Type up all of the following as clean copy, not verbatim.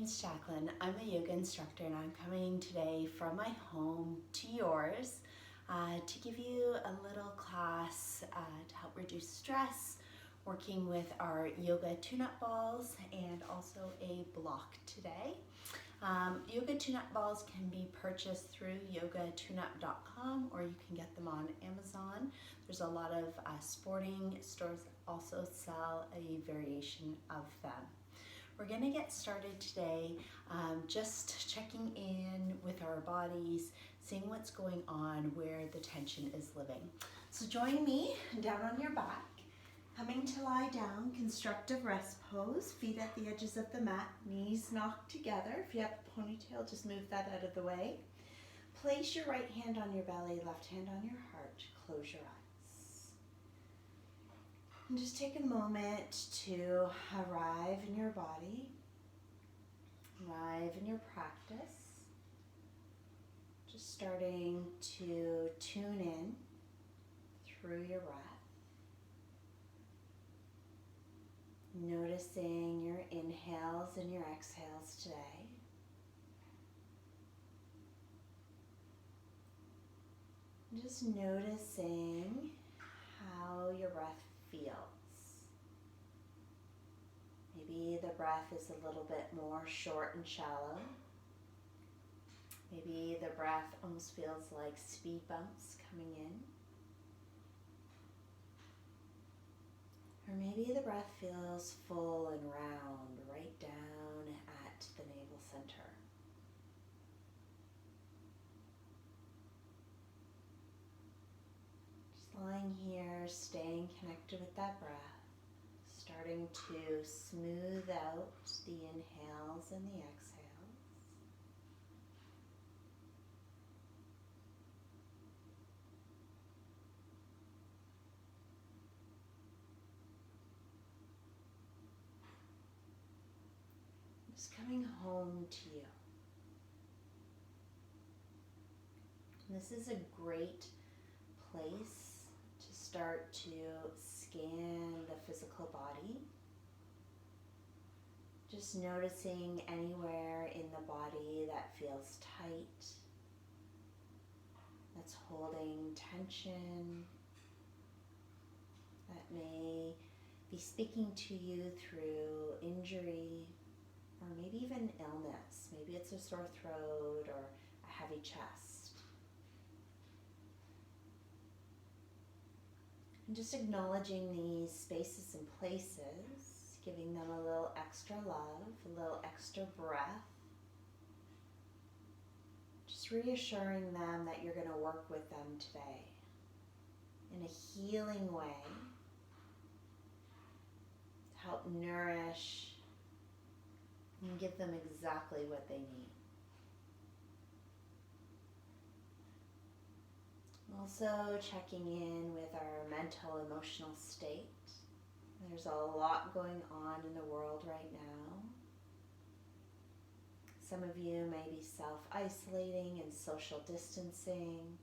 name's Jacqueline. I'm a yoga instructor and I'm coming today from my home to yours to give you a little class to help reduce stress, working with our yoga tune-up balls and also a block today. Yoga tune-up balls can be purchased through yogatune-up.com or you can get them on Amazon. There's a lot of sporting stores that also sell a variation of them. We're going to get started today just checking in with our bodies, seeing what's going on, where the tension is living. So join me down on your back, coming to lie down, constructive rest pose, feet at the edges of the mat, knees knocked together. If you have a ponytail, just move that out of the way. Place your right hand on your belly, left hand on your heart. Close your eyes. And just take a moment to arrive in your body, arrive in your practice. Just starting to tune in through your breath. Noticing your inhales and your exhales today. Just noticing how your breath feels. Maybe the breath is a little bit more short and shallow. Maybe the breath almost feels like speed bumps coming in. Or maybe the breath feels full and round right down at the navel center. Just lying here, staying connected with that breath, starting to smooth out the inhales and the exhales. Just coming home to you. And this is a great place to start to scan the physical body. Just noticing anywhere in the body that feels tight, that's holding tension, that may be speaking to you through injury, or maybe even illness. Maybe it's a sore throat or a heavy chest. And just acknowledging these spaces and places, giving them a little extra love, a little extra breath. Just reassuring them that you're going to work with them today in a healing way to help nourish and give them exactly what they need. Also checking in with our mental, emotional state. There's a lot going on in the world right now. Some of you may be self-isolating and social distancing.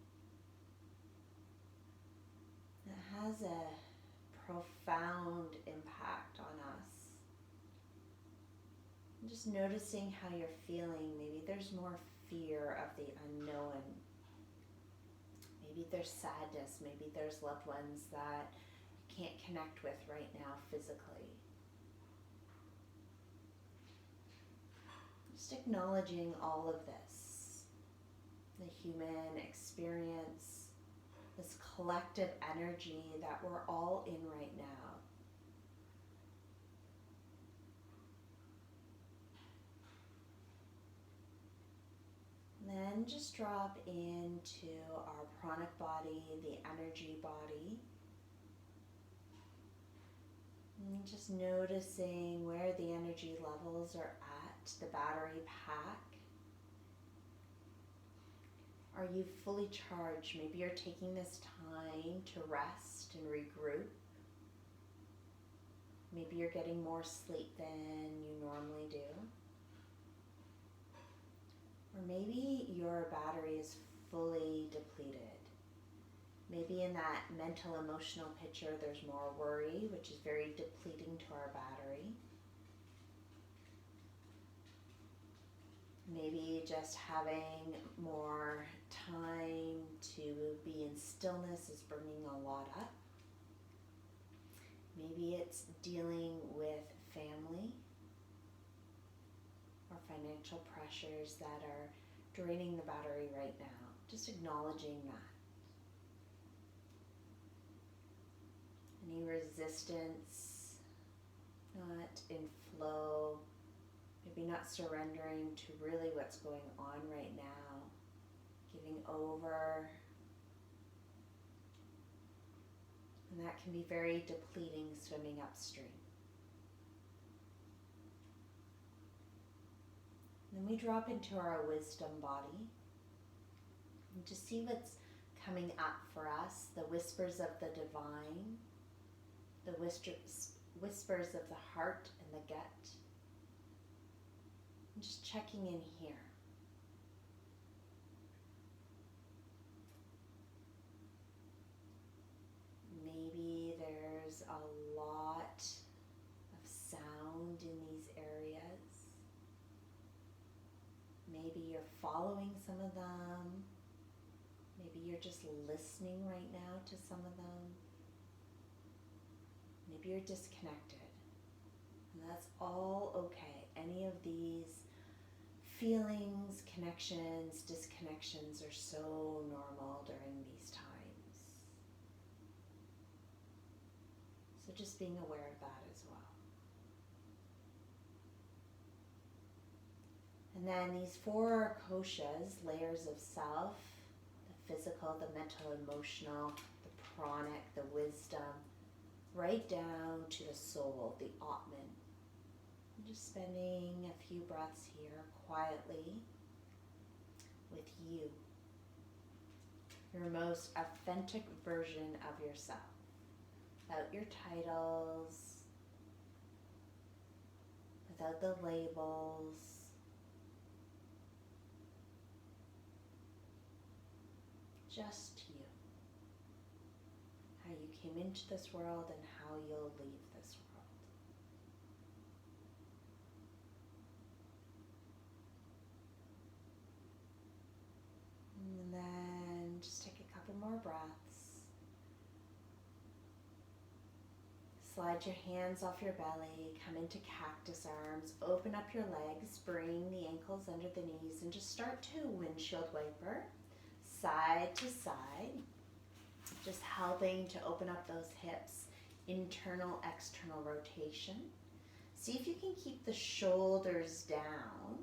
It has a profound impact on us. Just noticing how you're feeling. Maybe there's more fear of the unknown. Maybe there's sadness. Maybe there's loved ones that you can't connect with right now physically. Just acknowledging all of this. The human experience, this collective energy that we're all in right now. Then just drop into our pranic body, the energy body. And just noticing where the energy levels are at, the battery pack. Are you fully charged? Maybe you're taking this time to rest and regroup. Maybe you're getting more sleep than you normally do. Or maybe your battery is fully depleted. Maybe in that mental, emotional picture, there's more worry, which is very depleting to our battery. Maybe just having more time to be in stillness is bringing a lot up. Maybe it's dealing with family or financial pressures that are draining the battery right now. Just acknowledging that. Any resistance, not in flow, maybe not surrendering to really what's going on right now, giving over. And that can be very depleting, swimming upstream. Then we drop into our wisdom body and to see what's coming up for us, the whispers of the divine, the whispers of the heart and the gut. And just checking in here. Maybe there's a lot of sound in these areas. Maybe you're following some of them. Maybe you're just listening right now to some of them. Maybe you're disconnected. And that's all okay. Any of these feelings, connections, disconnections are so normal during these times. So just being aware of that as well. And then these 4 koshas, layers of self, the physical, the mental, emotional, the pranic, the wisdom, right down to the soul, the Atman. I'm just spending a few breaths here quietly with you, your most authentic version of yourself, without your titles, without the labels, just you. How you came into this world and how you'll leave this world. And then just take a couple more breaths. Slide your hands off your belly, come into cactus arms, open up your legs, bring the ankles under the knees, and just start to windshield wiper, side to side. Just helping to open up those hips, internal, external rotation. See if you can keep the shoulders down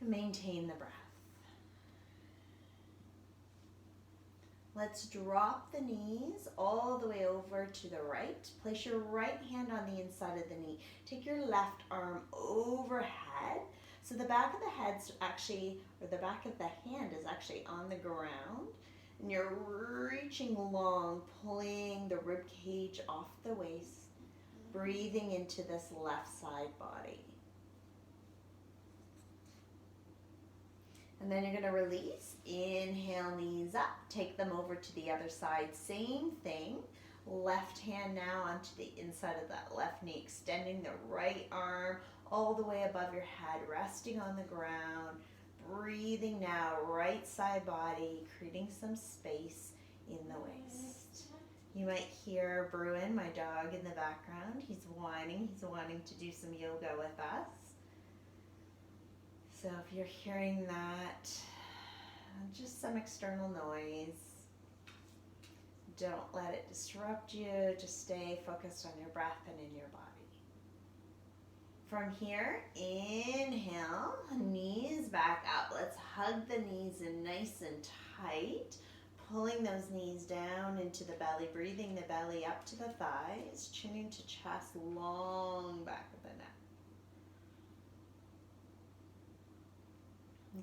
and maintain the breath. Let's drop the knees all the way over to the right. Place your right hand on the inside of the knee. Take your left arm overhead. So the back of the head's actually, or the back of the hand is actually on the ground. And you're reaching long, pulling the rib cage off the waist, breathing into this left side body. And then you're going to release. Inhale, knees up. Take them over to the other side. Same thing. Left hand now onto the inside of that left knee, extending the right arm all the way above your head, resting on the ground. Breathing now, right side body, creating some space in the waist. You might hear Bruin, my dog, in the background. He's wanting to do some yoga with us. So if you're hearing that, just some external noise, don't let it disrupt you. Just stay focused on your breath and in your body. From here, inhale, knees back up. Let's hug the knees in nice and tight. Pulling those knees down into the belly, breathing the belly up to the thighs, chin to chest, long back of the neck.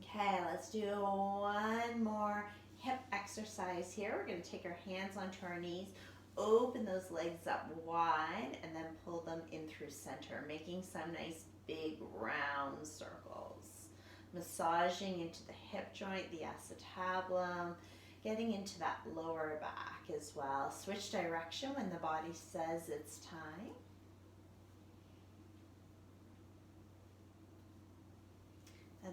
Okay, let's do one more hip exercise here. We're going to take our hands onto our knees, open those legs up wide, and then pull them in through center, making some nice big round circles. Massaging into the hip joint, the acetabulum, getting into that lower back as well. Switch direction when the body says it's time.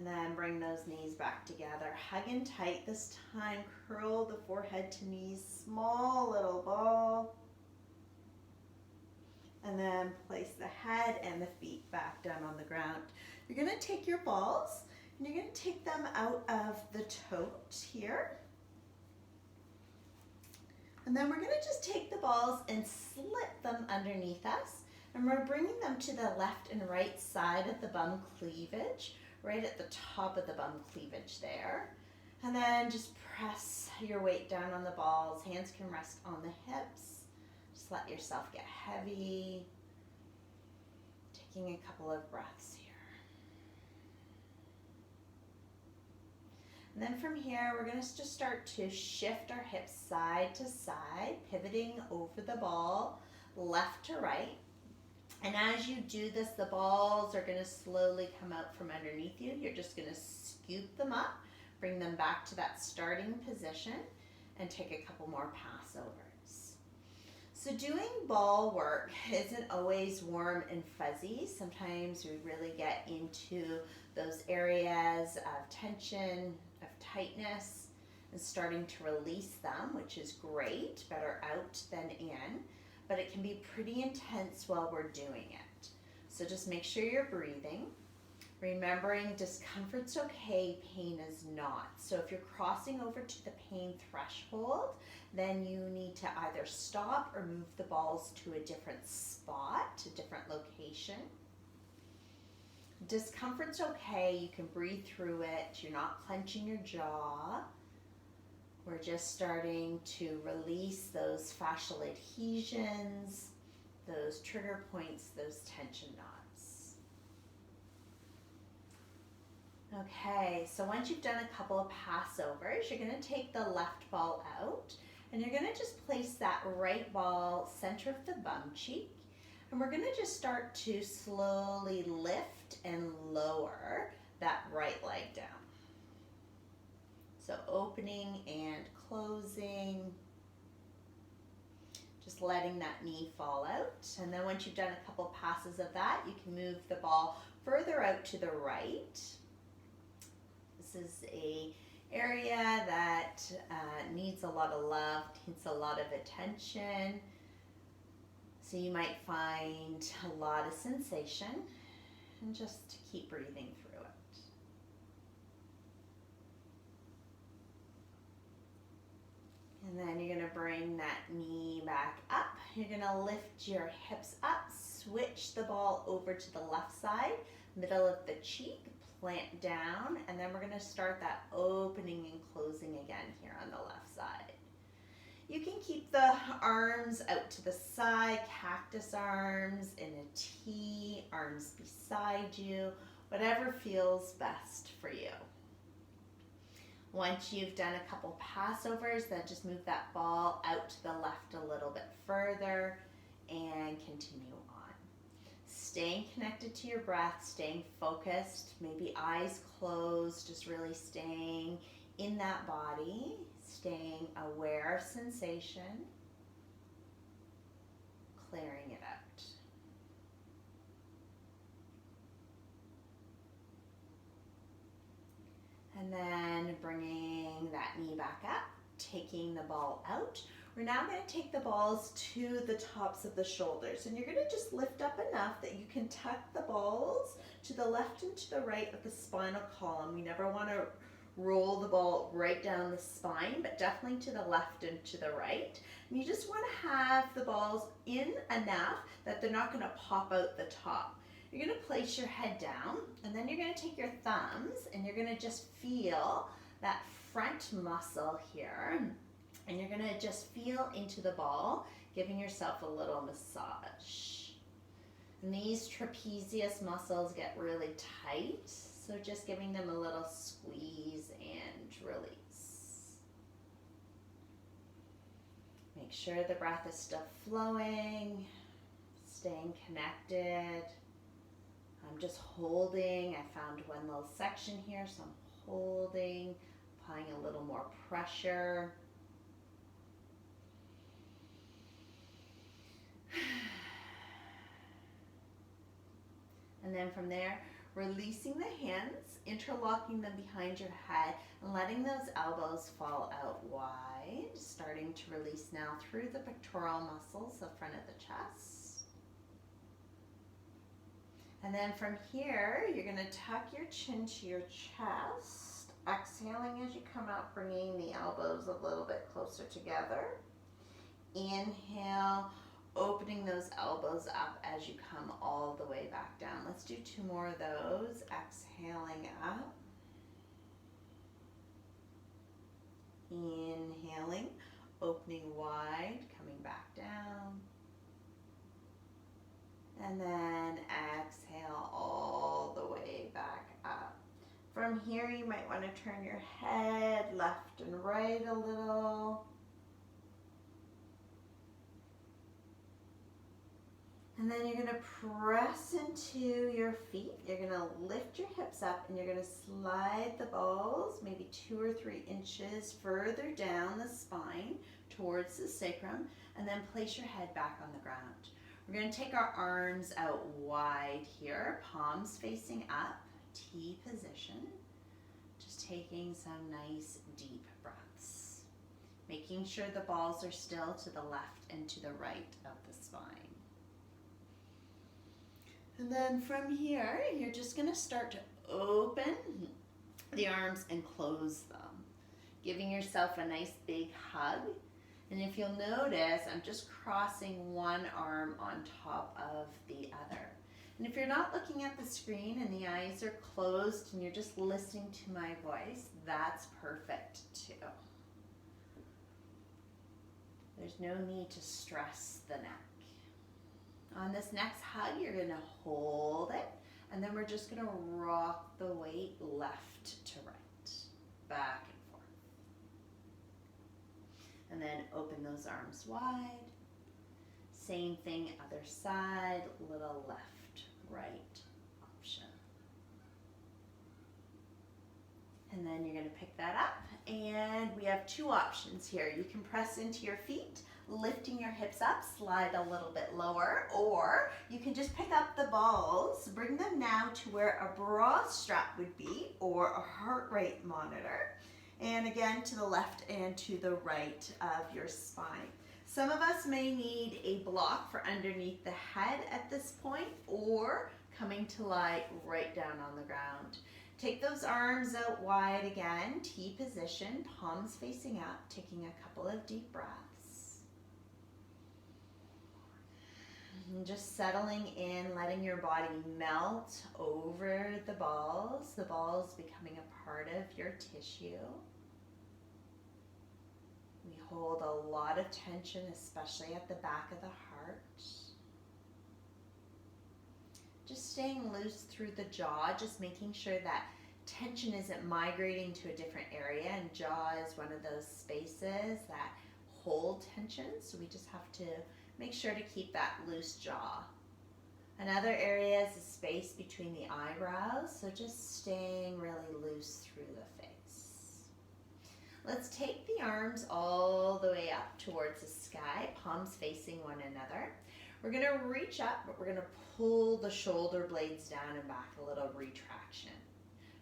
And then bring those knees back together. Hug in tight this time. Curl the forehead to knees. Small little ball. And then place the head and the feet back down on the ground. You're going to take your balls and you're going to take them out of the tote here. And then we're going to just take the balls and slip them underneath us. And we're bringing them to the left and right side of the bum cleavage, right at the top of the bum cleavage there. And then just press your weight down on the balls. Hands can rest on the hips. Just let yourself get heavy. Taking a couple of breaths here. And then from here, we're going to just start to shift our hips side to side, pivoting over the ball, left to right. And as you do this, the balls are going to slowly come out from underneath you. You're just going to scoop them up, bring them back to that starting position, and take a couple more passovers. So doing ball work isn't always warm and fuzzy. Sometimes we really get into those areas of tension, of tightness, and starting to release them, which is great, better out than in, but it can be pretty intense while we're doing it. So just make sure you're breathing, remembering discomfort's okay, pain is not. So if you're crossing over to the pain threshold, then you need to either stop or move the balls to a different spot, a different location. Discomfort's okay, you can breathe through it, you're not clenching your jaw. We're just starting to release those fascial adhesions, those trigger points, those tension knots. Okay, so once you've done a couple of passovers, you're going to take the left ball out and you're going to just place that right ball center of the bum cheek. And we're going to just start to slowly lift and lower that right leg down. So opening and closing, just letting that knee fall out. And then once you've done a couple passes of that, you can move the ball further out to the right. This is a area that needs a lot of love, needs a lot of attention. So you might find a lot of sensation, and just keep breathing through it. And then you're going to bring that knee back up. You're going to lift your hips up, switch the ball over to the left side, middle of the cheek, plant down, and then we're going to start that opening and closing again here on the left side. You can keep the arms out to the side, cactus arms in a T, arms beside you, whatever feels best for you. Once you've done a couple passovers, then just move that ball out to the left a little bit further and continue on. Staying connected to your breath, staying focused, maybe eyes closed, just really staying in that body, staying aware of sensation, clearing it out. And then bringing that knee back up, taking the ball out. We're now going to take the balls to the tops of the shoulders, and you're going to just lift up enough that you can tuck the balls to the left and to the right of the spinal column. We never want to roll the ball right down the spine, but definitely to the left and to the right. And you just want to have the balls in enough that they're not going to pop out the top. You're going to place your head down, and then you're going to take your thumbs and you're going to just feel that front muscle here, and you're going to just feel into the ball, giving yourself a little massage. And these trapezius muscles get really tight, so just giving them a little squeeze and release. Make sure the breath is still flowing, staying connected. I'm just holding. I found one little section here, so I'm holding, applying a little more pressure. And then from there, Releasing the hands, interlocking them behind your head, and letting those elbows fall out wide. Starting to release now through the pectoral muscles, the front of the chest. And then from here, you're going to tuck your chin to your chest. Exhaling as you come out, bringing the elbows a little bit closer together. Inhale, opening those elbows up as you come all the way back down. Let's do 2 more of those. Exhaling up. Inhaling, opening wide, coming back down. And then exhale all the way back up. From here, you might want to turn your head left and right a little. And then you're going to press into your feet. You're going to lift your hips up and you're going to slide the balls maybe 2 or 3 inches further down the spine towards the sacrum, and then place your head back on the ground. We're going to take our arms out wide here, palms facing up, T position. Just taking some nice deep breaths. Making sure the balls are still to the left and to the right of the spine. And then from here, you're just going to start to open the arms and close them, giving yourself a nice big hug. And if you'll notice, I'm just crossing one arm on top of the other. And if you're not looking at the screen and the eyes are closed and you're just listening to my voice, that's perfect too. There's no need to stress the neck. On this next hug, you're going to hold it, and then we're just going to rock the weight left to right, back and forth. And then open those arms wide. Same thing, other side, little left, right option. And then you're going to pick that up, and we have 2 options here. You can press into your feet, lifting your hips up, slide a little bit lower, or you can just pick up the balls, bring them now to where a bra strap would be, or a heart rate monitor, and again to the left and to the right of your spine. Some of us may need a block for underneath the head at this point, or coming to lie right down on the ground. Take those arms out wide again, T position, palms facing up, taking a couple of deep breaths. And just settling in, letting your body melt over the balls becoming a part of your tissue. We hold a lot of tension, especially at the back of the heart. Just staying loose through the jaw, just making sure that tension isn't migrating to a different area, and jaw is one of those spaces that hold tension, so we just have to make sure to keep that loose jaw. Another area is the space between the eyebrows, so just staying really loose through the face. Let's take the arms all the way up towards the sky, palms facing one another. We're going to reach up, but we're going to pull the shoulder blades down and back, a little retraction.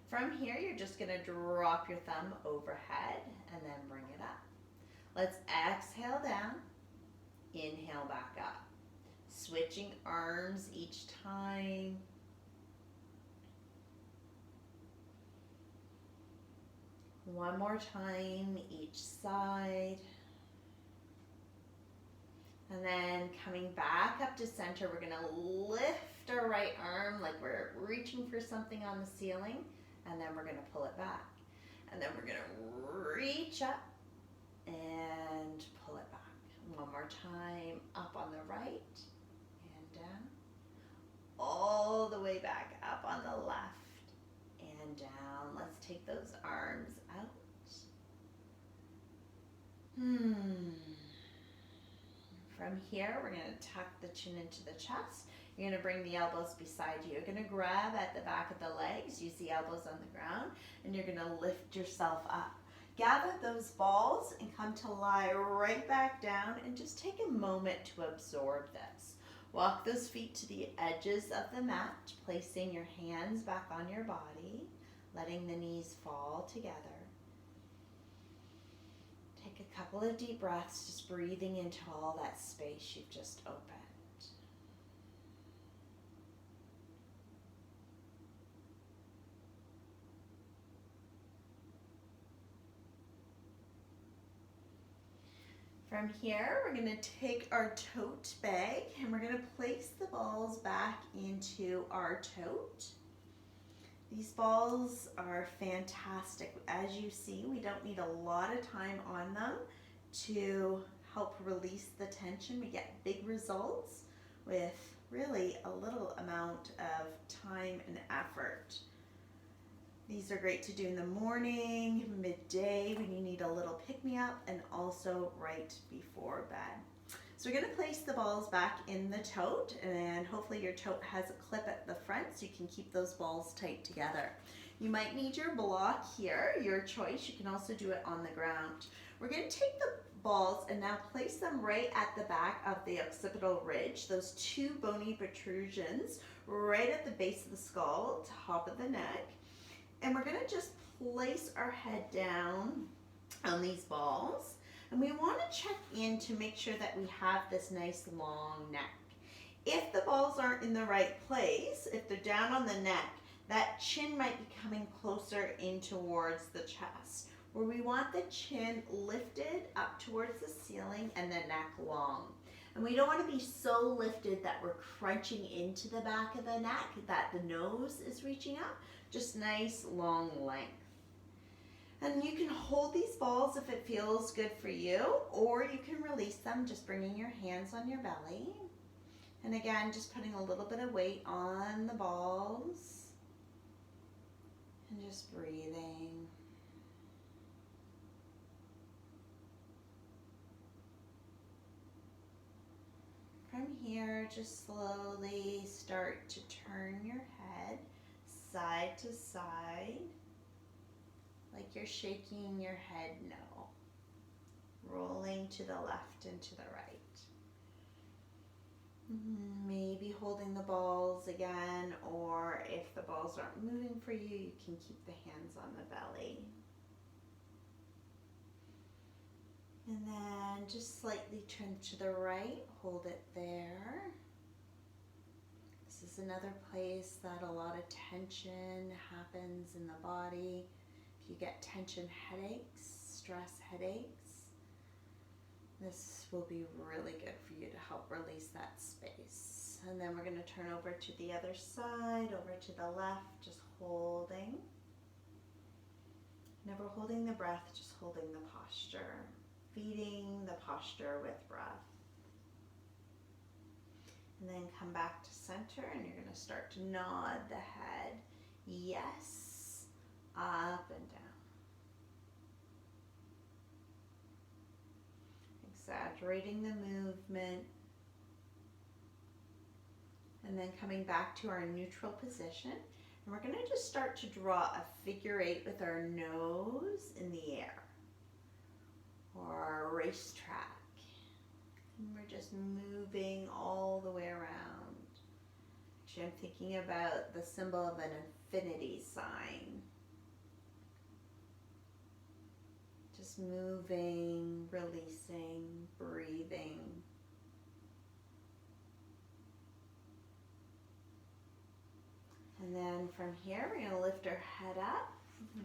From here, you're just going to drop your thumb overhead and then bring it up. Let's exhale down, inhale back up. Switching arms each time. One more time each side. And then coming back up to center, we're going to lift our right arm like we're reaching for something on the ceiling, and then we're going to pull it back. And then we're going to reach up and pull it back. One more time, up on the right and down. All the way back up on the left and down. Let's take those arms out. From here, we're going to tuck the chin into the chest. You're going to bring the elbows beside you. You're going to grab at the back of the legs, use the elbows on the ground, and you're going to lift yourself up. Gather those balls and come to lie right back down, and just take a moment to absorb this. Walk those feet to the edges of the mat, placing your hands back on your body, letting the knees fall together. Take a couple of deep breaths, just breathing into all that space you've just opened. From here, we're going to take our tote bag and we're going to place the balls back into our tote. These balls are fantastic. As you see, we don't need a lot of time on them to help release the tension. We get big results with really a little amount of time and effort. These are great to do in the morning, midday, when you need a little pick-me-up, and also right before bed. So we're going to place the balls back in the tote, and hopefully your tote has a clip at the front so you can keep those balls tight together. You might need your block here, your choice. You can also do it on the ground. We're going to take the balls and now place them right at the back of the occipital ridge, those two bony protrusions right at the base of the skull, top of the neck. And we're going to just place our head down on these balls. And we want to check in to make sure that we have this nice long neck. If the balls aren't in the right place, if they're down on the neck, that chin might be coming closer in towards the chest, where we want the chin lifted up towards the ceiling and the neck long. And we don't want to be so lifted that we're crunching into the back of the neck, that the nose is reaching up. Just nice long length. And you can hold these balls if it feels good for you, or you can release them just bringing your hands on your belly. And again, just putting a little bit of weight on the balls and just breathing. From here, just slowly start to turn your head side to side, like you're shaking your head no. Rolling to the left and to the right. Maybe holding the balls again, or if the balls aren't moving for you, you can keep the hands on the belly. And then just slightly turn to the right, hold it there. This is another place that a lot of tension happens in the body. If you get tension headaches, stress headaches, this will be really good for you to help release that space. And then we're going to turn over to the other side, over to the left, just holding. Never holding the breath, just holding the posture. Feeding the posture with breath. And then come back to center, and you're going to start to nod the head. Yes, up and down. Exaggerating the movement. And then coming back to our neutral position. And we're going to just start to draw a figure 8 with our nose in the air. Or a racetrack. And we're just moving all the way around. Actually, I'm thinking about the symbol of an infinity sign. Just moving, releasing, breathing. And then from here, we're going to lift our head up.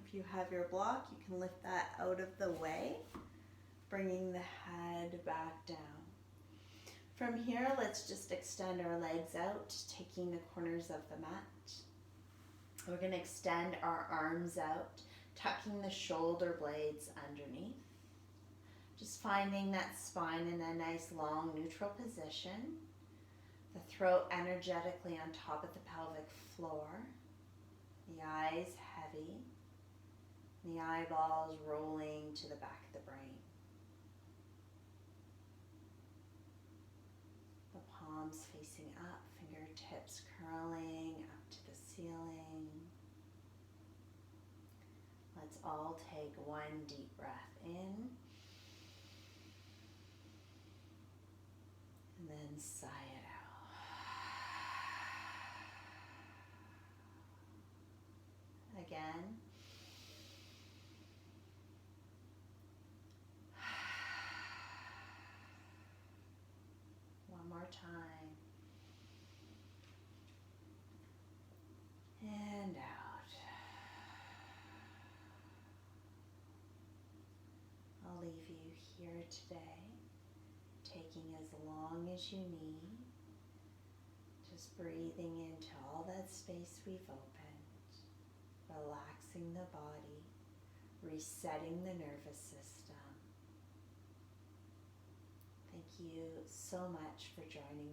If you have your block, you can lift that out of the way, bringing the head back down. From here, let's just extend our legs out, taking the corners of the mat. We're going to extend our arms out, tucking the shoulder blades underneath. Just finding that spine in a nice long neutral position. The throat energetically on top of the pelvic floor. The eyes heavy. The eyeballs rolling to the back of the brain. The palms facing up, fingertips curling up to the ceiling. Let's all take one deep breath in. And then sigh it out. again. One more time. And out. I'll leave you here today, taking as long as you need. Just breathing into all that space we've opened, relaxing the body, resetting the nervous system. Thank you so much for joining